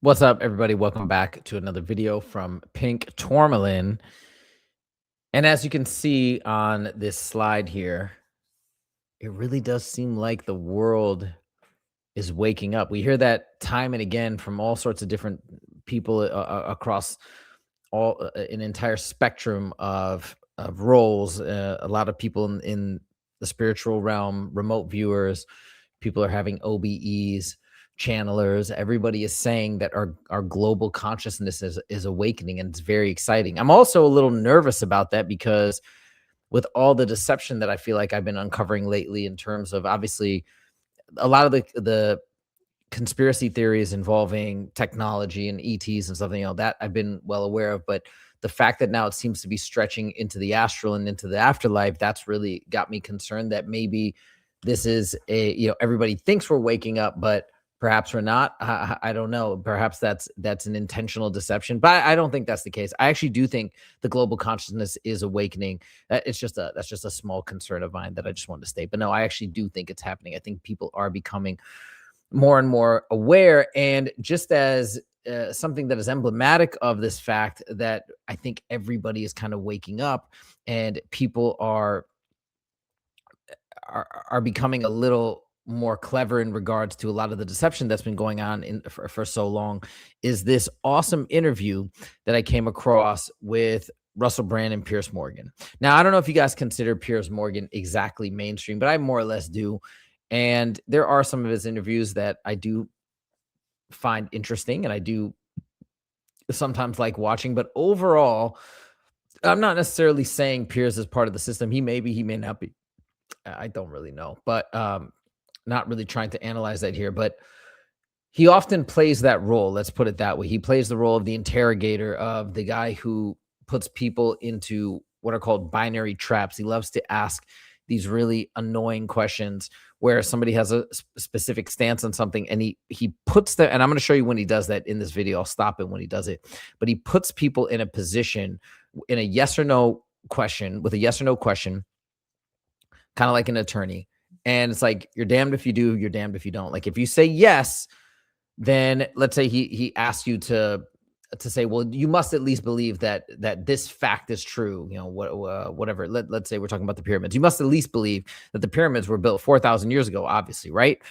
What's up, everybody? Welcome back to another video from Pink Tourmaline. And as you can see on this slide here, it really does seem like the world is waking up. We hear that time and again from all sorts of different people across an entire spectrum of roles. A lot of people in the spiritual realm, remote viewers, people are having OBEs, channelers. Everybody is saying that our global consciousness is awakening, and it's very exciting. I'm also a little nervous about that because with all the deception that I feel like I've been uncovering lately, in terms of obviously a lot of the conspiracy theories involving technology and ETs and something, that I've been well aware of, but the fact that now it seems to be stretching into the astral and into the afterlife, that's really got me concerned that maybe this is everybody thinks we're waking up, but perhaps we're not. I don't know. Perhaps that's an intentional deception, but I don't think that's the case. I actually do think the global consciousness is awakening. That's just a small concern of mine that I just wanted to state. But no, I actually do think it's happening. I think people are becoming more and more aware, and just as something that is emblematic of this fact, that I think everybody is kind of waking up, and people are becoming a little more clever in regards to a lot of the deception that's been going on for so long, is this awesome interview that I came across with Russell Brand and Piers Morgan. Now, I don't know if you guys consider Piers Morgan exactly mainstream, but I more or less do. And there are some of his interviews that I do find interesting, and I do sometimes like watching. But overall, I'm not necessarily saying Piers is part of the system. He may be, he may not be. I don't really know, but not really trying to analyze that here. But he often plays that role. Let's put it that way. He plays the role of the interrogator, of the guy who puts people into what are called binary traps. He loves to ask these really annoying questions where somebody has a specific stance on something, and he puts them, and I'm going to show you when he does that in this video. I'll stop it when he does it, but he puts people in a position, in a yes or no question, with a yes or no question, kind of like an attorney. And it's like, you're damned if you do, you're damned if you don't. Like, if you say yes, then let's say he asks you to say, well, you must at least believe that this fact is true. Whatever. Let's say we're talking about the pyramids. You must at least believe that the pyramids were built 4,000 years ago, obviously, right?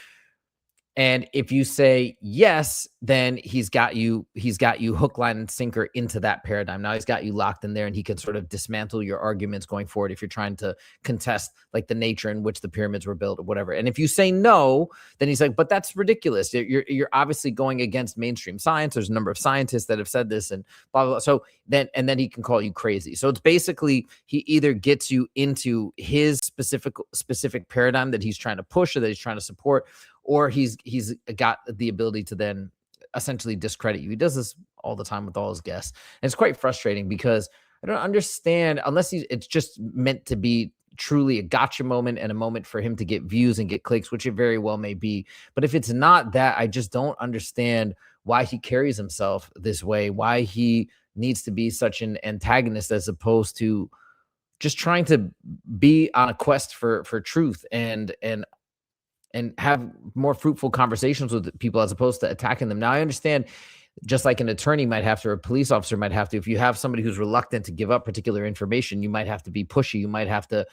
And if you say yes, then he's got you hook, line, and sinker into that paradigm. Now he's got you locked in there, and he can sort of dismantle your arguments going forward if you're trying to contest like the nature in which the pyramids were built or whatever. And if you say no, then he's like, but that's ridiculous. You're obviously going against mainstream science. There's a number of scientists that have said this, and blah, blah, blah. So then he can call you crazy. So it's basically, he either gets you into his specific paradigm that he's trying to push or that he's trying to support, or he's got the ability to then essentially discredit you. He does this all the time with all his guests. And it's quite frustrating because I don't understand, unless it's just meant to be truly a gotcha moment and a moment for him to get views and get clicks, which it very well may be. But if it's not that, I just don't understand why he carries himself this way, why he needs to be such an antagonist as opposed to just trying to be on a quest for truth and have more fruitful conversations with people as opposed to attacking them. Now, I understand, just like an attorney might have to, or a police officer might have to, if you have somebody who's reluctant to give up particular information, you might have to be pushy. You might have to,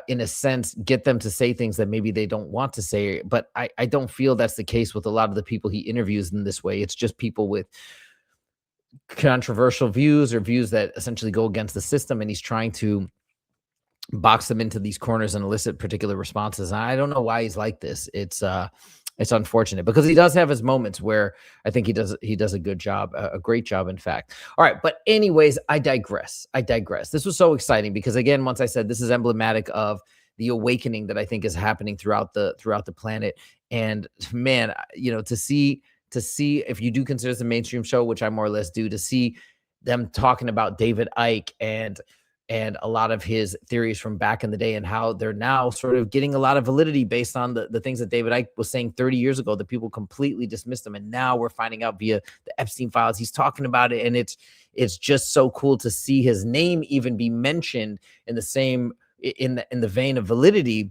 in a sense, get them to say things that maybe they don't want to say. But I don't feel that's the case with a lot of the people he interviews in this way. It's just people with controversial views, or views that essentially go against the system, and he's trying to box them into these corners and elicit particular responses. And I don't know why he's like this. It's unfortunate, because he does have his moments where I think he does a good job, a great job, in fact. All right. But anyways, I digress. This was so exciting because, again, once I said, this is emblematic of the awakening that I think is happening throughout the planet. And man, to see, if you do consider this a mainstream show, which I more or less do, to see them talking about David Icke and a lot of his theories from back in the day, and how they're now sort of getting a lot of validity based on the things that David Icke was saying 30 years ago, that people completely dismissed them. And now we're finding out via the Epstein files, he's talking about it. And it's just so cool to see his name even be mentioned in the same, in the vein of validity.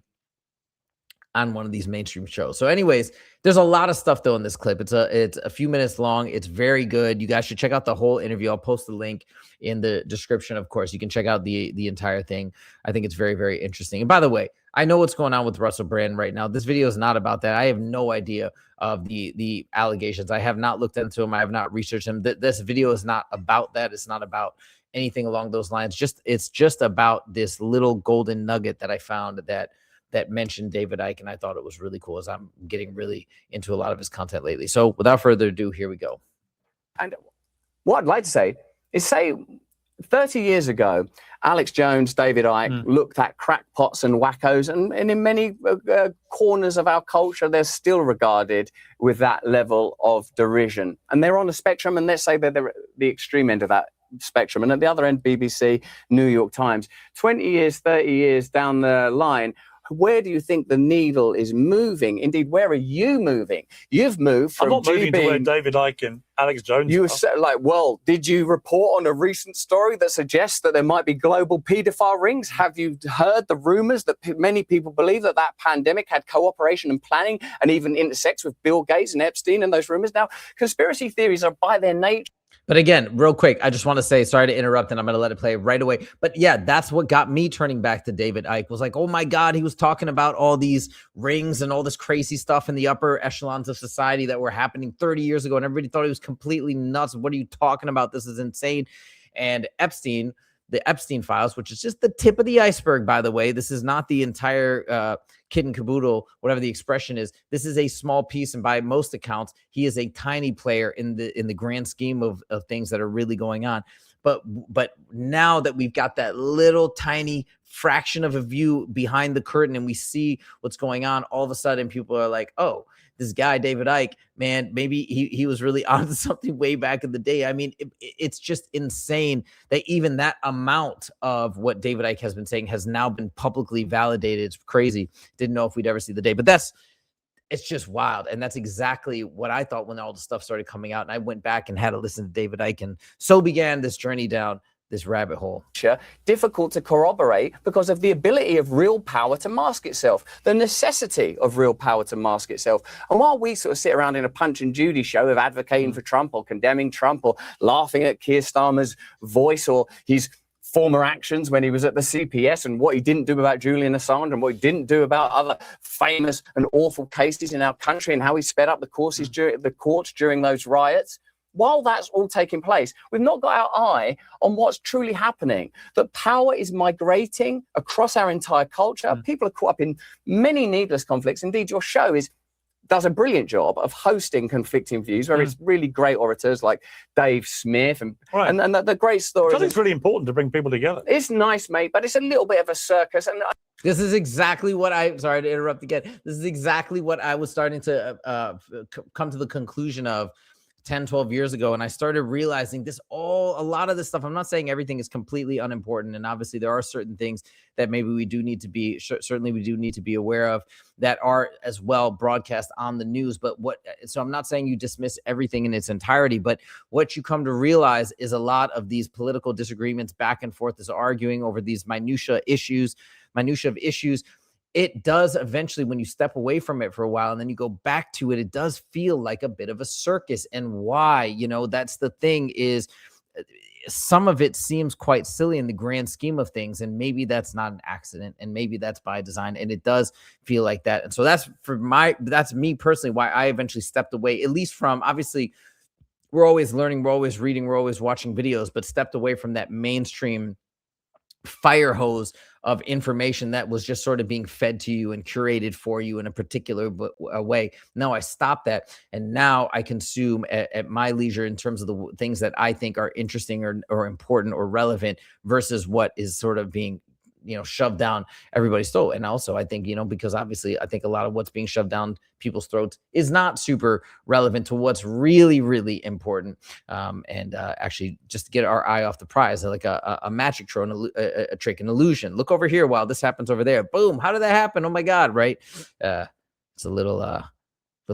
on one of these mainstream shows. So anyways, there's a lot of stuff though in this clip. It's a few minutes long. It's very good. You guys should check out the whole interview. I'll post the link in the description. Of course, you can check out the entire thing. I think it's very, very interesting. And by the way, I know what's going on with Russell Brand right now. This video is not about that. I have no idea of the allegations. I have not looked into them. I have not researched them. This video is not about that. It's not about anything along those lines. It's just about this little golden nugget that I found that mentioned David Icke, and I thought it was really cool as I'm getting really into a lot of his content lately. So without further ado, here we go. And what I'd like to say is, say 30 years ago, Alex Jones, David Icke looked at crackpots and wackos, and in many corners of our culture, they're still regarded with that level of derision. And they're on a spectrum, and let's say they're the extreme end of that spectrum. And at the other end, BBC, New York Times. 20 years, 30 years down the line, where do you think the needle is moving? Indeed, where are you moving? You've moved from I'm not moving to where David Icke and Alex Jones You are. were like, well, did you report on a recent story that suggests that there might be global paedophile rings? Have you heard the rumors that many people believe that that pandemic had cooperation and planning and even intersects with Bill Gates and Epstein and those rumors? Now, conspiracy theories are by their nature. But again, real quick, I just want to say, sorry to interrupt, and I'm going to let it play right away. But yeah, that's what got me turning back to David Icke, was like, oh my God, he was talking about all these rings and all this crazy stuff in the upper echelons of society that were happening 30 years ago. And everybody thought he was completely nuts. What are you talking about? This is insane. And Epstein, the Epstein files, which is just the tip of the iceberg, by the way. This is not the entire kid and caboodle, whatever the expression is. This is a small piece, and by most accounts, he is a tiny player in the grand scheme of things that are really going on. But now that we've got that little tiny fraction of a view behind the curtain and we see what's going on, all of a sudden people are like, oh, this guy, David Icke, man, maybe he was really onto something way back in the day. I mean, it's just insane that even that amount of what David Icke has been saying has now been publicly validated. It's crazy. Didn't know if we'd ever see the day, but it's just wild. And that's exactly what I thought when all the stuff started coming out. And I went back and had to listen to David Icke. And so began this journey down this rabbit hole. Difficult to corroborate because of the ability of real power to mask itself, the necessity of real power to mask itself. And while we sort of sit around in a Punch and Judy show of advocating for Trump or condemning Trump or laughing at Keir Starmer's voice or his former actions when he was at the CPS and what he didn't do about Julian Assange and what he didn't do about other famous and awful cases in our country and how he sped up the courts during those riots, while that's all taking place, we've not got our eye on what's truly happening, that power is migrating across our entire culture. People are caught up in many needless conflicts. Indeed, your show does a brilliant job of hosting conflicting views, where it's really great orators like Dave Smith and the great stories. I think it's really important to bring people together. It's nice, mate, but it's a little bit of a circus. And this is exactly what sorry to interrupt again. This is exactly what I was starting to come to the conclusion of 10, 12 years ago. And I started realizing a lot of this stuff, I'm not saying everything is completely unimportant. And obviously there are certain things that maybe we do need to be, certainly we do need to be aware of that are as well broadcast on the news. But so I'm not saying you dismiss everything in its entirety, but what you come to realize is a lot of these political disagreements back and forth, is arguing over these minutia of issues. It does eventually, when you step away from it for a while and then you go back to it, it does feel like a bit of a circus. And why, that's the thing, is some of it seems quite silly in the grand scheme of things. And maybe that's not an accident, and maybe that's by design. And it does feel like that. And so that's me personally, why I eventually stepped away, at least from, obviously, we're always learning, we're always reading, we're always watching videos, but stepped away from that mainstream fire hose of information that was just sort of being fed to you and curated for you in a particular way. Now I stopped that, and now I consume at my leisure in terms of the things that I think are interesting or important or relevant versus what is sort of being shoved down everybody's throat. And also I think, because obviously I think a lot of what's being shoved down people's throats is not super relevant to what's really, really important. Actually just to get our eye off the prize, like a magic trick, a trick, an illusion. Look over here while this happens over there. Boom. How did that happen? Oh my God. Right. It's a little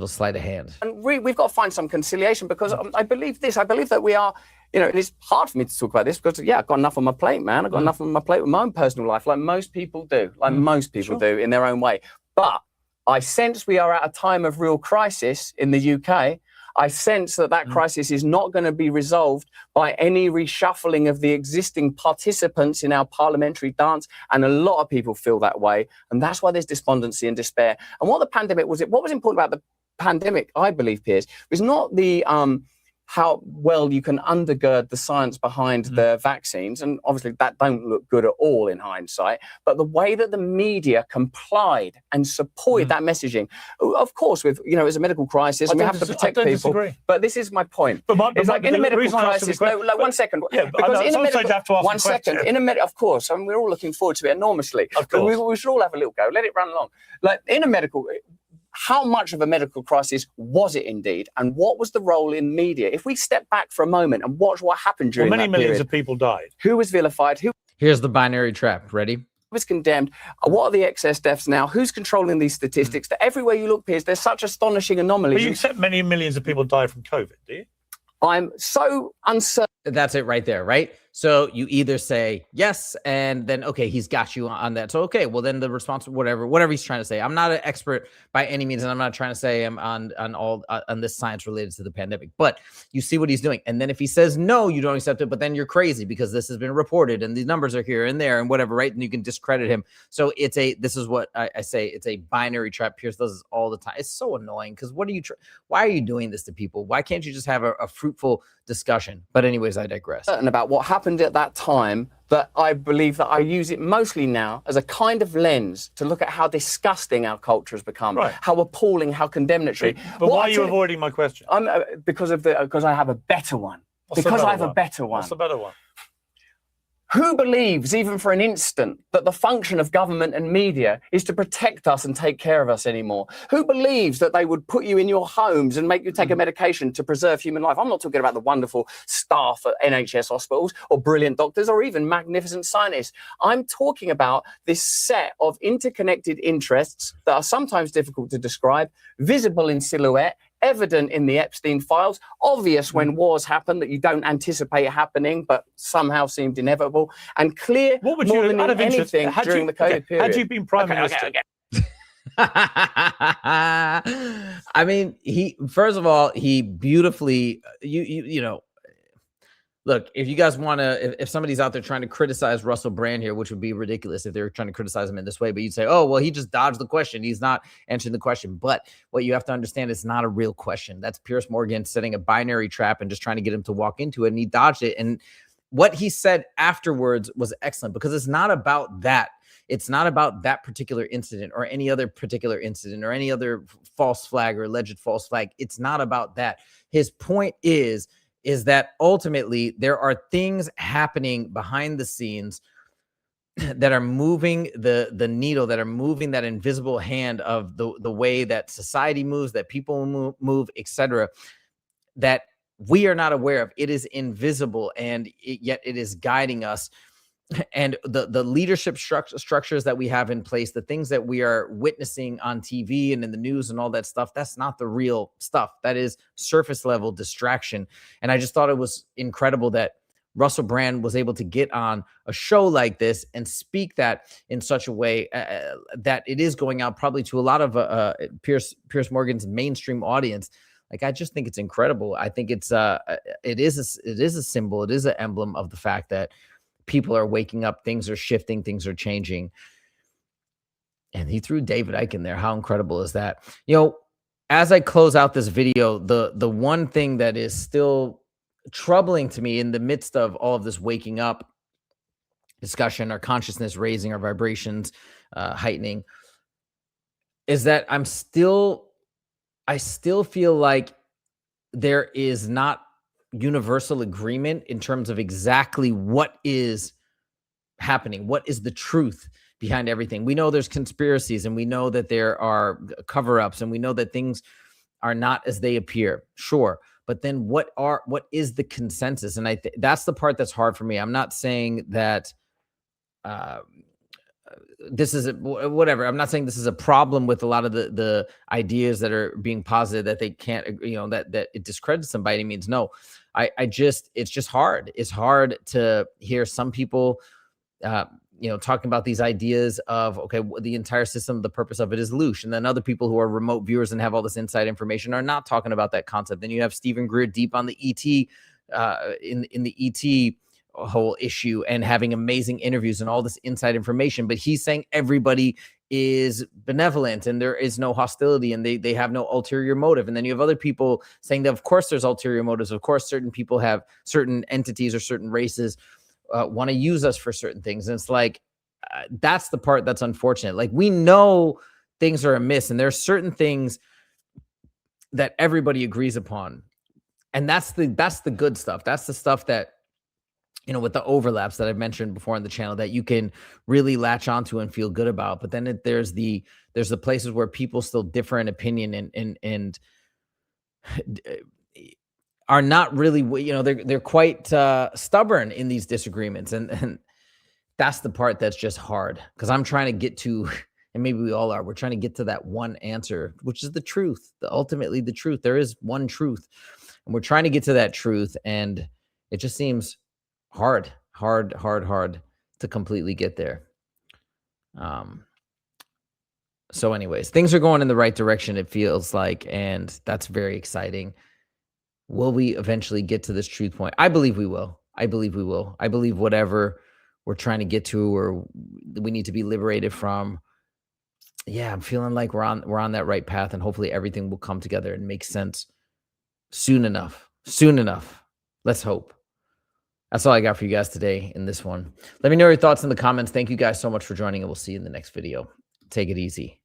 sleight of hand. And we've got to find some conciliation, because I believe that we are, and it's hard for me to talk about this because, I've got enough on my plate, man. I've got enough on my plate with my own personal life, like most people do, do in their own way. But I sense we are at a time of real crisis in the UK. I sense that crisis is not going to be resolved by any reshuffling of the existing participants in our parliamentary dance. And a lot of people feel that way. And that's why there's despondency and despair. And what was important about the pandemic, I believe, Piers, was not the how well you can undergird the science behind the vaccines, and obviously that don't look good at all in hindsight, but the way that the media complied and supported that messaging, of course, with, you know, it's a medical crisis and we have to protect people. Disagree. But this is my point. It's like in a medical crisis, one second. Yeah, because in a medical, one second. Of course, I mean, we're all looking forward to it enormously. Of course. We should all have a little go. Let it run along. Like in a medical, how much of a medical crisis was it indeed? And what was the role in media? If we step back for a moment and watch what happened during that period. Many millions of people died. Who was vilified? Here's the binary trap. Ready? Was condemned? What are the excess deaths now? Who's controlling these statistics? That everywhere you look, Piers, there's such astonishing anomalies. But you accept many millions of people died from COVID, do you? I'm so uncertain. That's it right there, right? So you either say yes, and then, okay, he's got you on that. So, okay, well, then the response, whatever he's trying to say. I'm not an expert by any means, and I'm not trying to say I'm on this science related to the pandemic, but you see what he's doing. And then if he says, no, you don't accept it, but then you're crazy because this has been reported and the numbers are here and there and whatever, right? And you can discredit him. So this is what I say. It's a binary trap. Piers does this all the time. It's so annoying because why are you doing this to people? Why can't you just have a fruitful discussion? But anyways, I digress. And about what happened at that time, that I believe that I use it mostly now as a kind of lens to look at how disgusting our culture has become, how appalling, how condemnatory. But why are you avoiding my question? Because I have a better one. Because I have a better one. What's the better one? Who believes, even for an instant, that the function of government and media is to protect us and take care of us anymore? Who believes that they would put you in your homes and make you take a medication to preserve human life? I'm not talking about the wonderful staff at NHS hospitals or brilliant doctors or even magnificent scientists. I'm talking about this set of interconnected interests that are sometimes difficult to describe, visible in silhouette, evident in the Epstein files, obvious when wars happen that you don't anticipate happening, but somehow seemed inevitable, and clear more than anything during the COVID period. Had you been Prime Minister? I mean, first of all, he beautifully, you know, look, if you guys want to, if somebody's out there trying to criticize Russell Brand here, which would be ridiculous if they're trying to criticize him in this way, but you'd say, oh, well, he just dodged the question. He's not answering the question. But what you have to understand is not a real question. That's Piers Morgan setting a binary trap and just trying to get him to walk into it. And he dodged it. And what he said afterwards was excellent because it's not about that. It's not about that particular incident or any other particular incident or any other false flag or alleged false flag. It's not about that. His point is that ultimately there are things happening behind the scenes that are moving the needle, that are moving that invisible hand of the way that society moves, that people move, etc., that we are not aware of. It is invisible, and yet it is guiding us. And the leadership structures that we have in place, the things that we are witnessing on TV and in the news and all that stuff, that's not the real stuff. That is surface level distraction. And I just thought it was incredible that Russell Brand was able to get on a show like this and speak that in such a way that it is going out probably to a lot of Piers Morgan's mainstream audience. Like, I just think it's incredible. I think it is a symbol. It is an emblem of the fact that people are waking up, things are shifting, things are changing. And he threw David Icke in there. How incredible is that? You know, as I close out this video, the one thing that is still troubling to me in the midst of all of this waking up discussion, our consciousness raising, our vibrations heightening, is that I still feel like there is not universal agreement in terms of exactly what is happening, what is the truth behind everything. We know there's conspiracies, and we know that there are cover-ups, and we know that things are not as they appear. Sure, but then what is the consensus? And that's the part that's hard for me. I'm not saying that this is whatever. I'm not saying this is a problem with a lot of the ideas that are being posited, that they can't, that it discredits them by any means. No, it's just hard. It's hard to hear some people, talking about these ideas of, okay, the entire system, the purpose of it is Loosh. And then other people who are remote viewers and have all this inside information are not talking about that concept. Then you have Stephen Greer deep on the ET, in the ET whole issue and having amazing interviews and all this inside information. But he's saying everybody is benevolent and there is no hostility and they have no ulterior motive. And then you have other people saying that, of course, there's ulterior motives. Of course, certain people have certain entities or certain races want to use us for certain things. And it's like, that's the part that's unfortunate. Like, we know things are amiss and there's certain things that everybody agrees upon. And that's the good stuff. That's the stuff that, with the overlaps that I've mentioned before on the channel that you can really latch onto and feel good about. But then there's the places where people still differ in opinion and are not really, they're quite stubborn in these disagreements. And that's the part that's just hard, because I'm trying to get to, and maybe we all are, we're trying to get to that one answer, which is the truth, ultimately the truth. There is one truth, and we're trying to get to that truth. And it just seems hard to completely get there. So anyways, things are going in the right direction, it feels like, and that's very exciting. Will we eventually get to this truth point? I believe we will. I believe whatever we're trying to get to, or we need to be liberated from, I'm feeling like we're on that right path, and hopefully everything will come together and make sense soon enough. Let's hope. That's all I got for you guys today in this one. Let me know your thoughts in the comments. Thank you guys so much for joining, and we'll see you in the next video. Take it easy.